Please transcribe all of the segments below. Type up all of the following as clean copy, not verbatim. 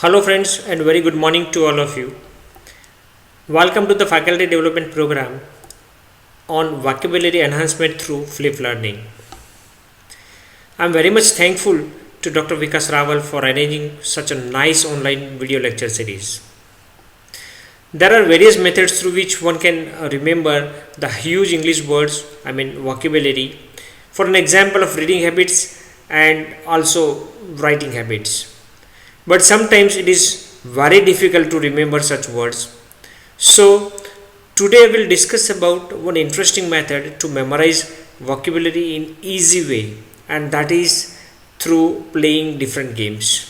Hello friends and very good morning to all of you. Welcome to the faculty development program on vocabulary enhancement through flip learning. I am very much thankful to Dr. Vikas Raval for arranging such a nice online video lecture series. There are various methods through which one can remember the huge English words, vocabulary, for an example of reading habits and also writing habits. But sometimes it is very difficult to remember such words. So today I will discuss about one interesting method to memorize vocabulary in easy way, and that is through playing different games.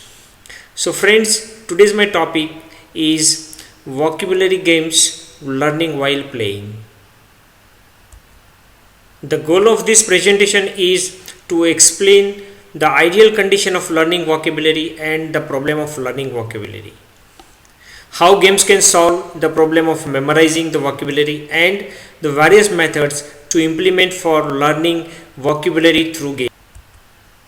So friends, today's my topic is vocabulary games learning while playing. The goal of this presentation is to explain the ideal condition of learning vocabulary and the problem of learning vocabulary. How games can solve the problem of memorizing the vocabulary and the various methods to implement for learning vocabulary through games.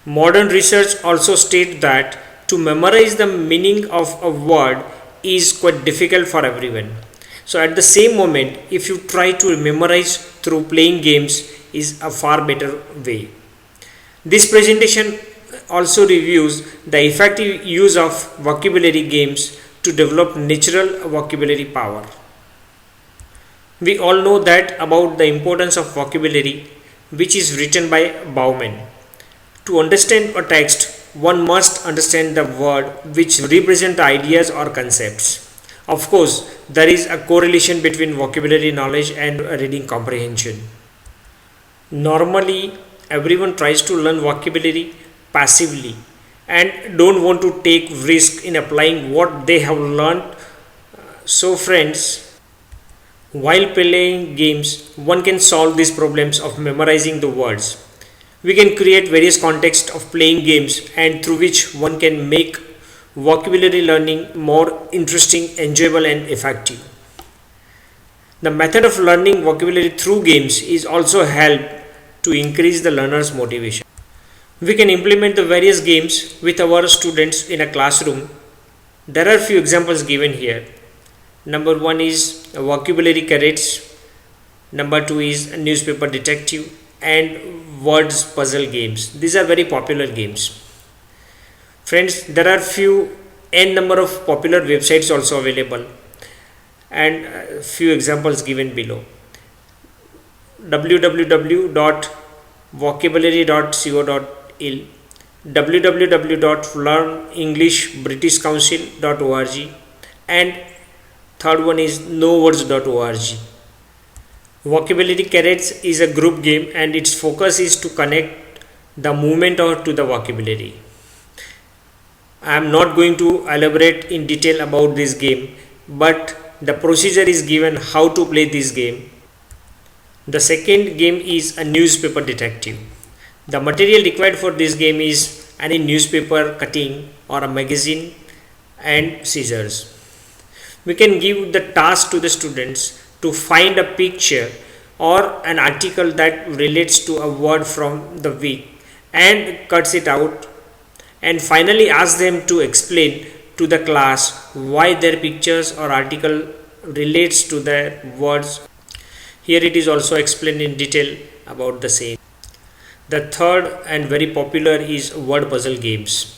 Modern research also states that to memorize the meaning of a word is quite difficult for everyone. So at the same moment, if you try to memorize through playing games is a far better way. This presentation also reviews the effective use of vocabulary games to develop natural vocabulary power. We all know that about the importance of vocabulary, which is written by Bauman. To understand a text, one must understand the word which represent the ideas or concepts. Of course, there is a correlation between vocabulary knowledge and reading comprehension. Normally, everyone tries to learn vocabulary passively and don't want to take risk in applying what they have learned. So friends, while playing games, one can solve these problems of memorizing the words. We can create various contexts of playing games and through which one can make vocabulary learning more interesting, enjoyable and effective. The method of learning vocabulary through games is also help to increase the learner's motivation. We can implement the various games with our students in a classroom. There are few examples given here. Number 1 is vocabulary carrots. Number 2 is newspaper detective and words puzzle games. These are very popular games. Friends, there are few n number of popular websites also available and few examples given below. www.vocabulary.co.il, www.learnenglishbritishcouncil.org, and third one is nowords.org. Vocabulary carrots is a group game and its focus is to connect the movement or to the vocabulary. I am not going to elaborate in detail about this game, but the procedure is given how to play this game. The second game is a newspaper detective. The material required for this game is any newspaper cutting or a magazine and scissors. We can give the task to the students to find a picture or an article that relates to a word from the week and cuts it out, and finally ask them to explain to the class why their pictures or article relates to the words. Here it is also explained in detail about the same. The third and very popular is word puzzle games.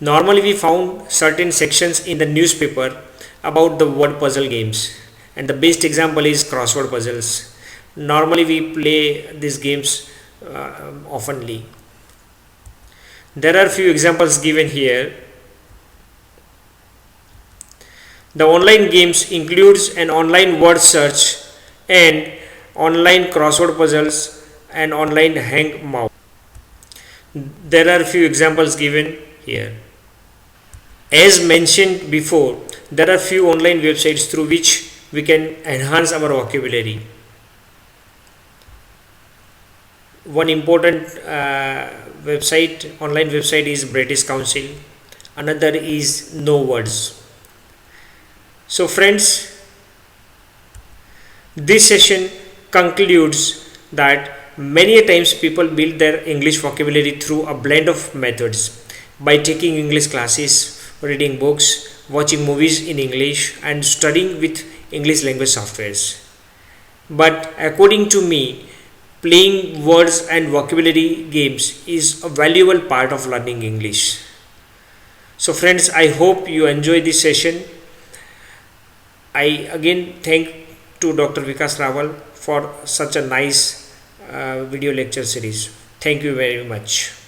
Normally we found certain sections in the newspaper about the word puzzle games, and the best example is crossword puzzles. Normally we play these games oftenly. There are few examples given here. The online games includes an online word search and online crossword puzzles and online hang mouse. There are few examples given here. As mentioned before, there are few online websites through which we can enhance our vocabulary. One important online website is British Council. Another is No Words. So friends, this session concludes that many a times people build their English vocabulary through a blend of methods by taking English classes, reading books, watching movies in English, and studying with English language softwares. But according to me, playing words and vocabulary games is a valuable part of learning English. So, friends, I hope you enjoy this session. I again thank to Dr. Vikas Rawal for such a nice video lecture series. Thank you very much.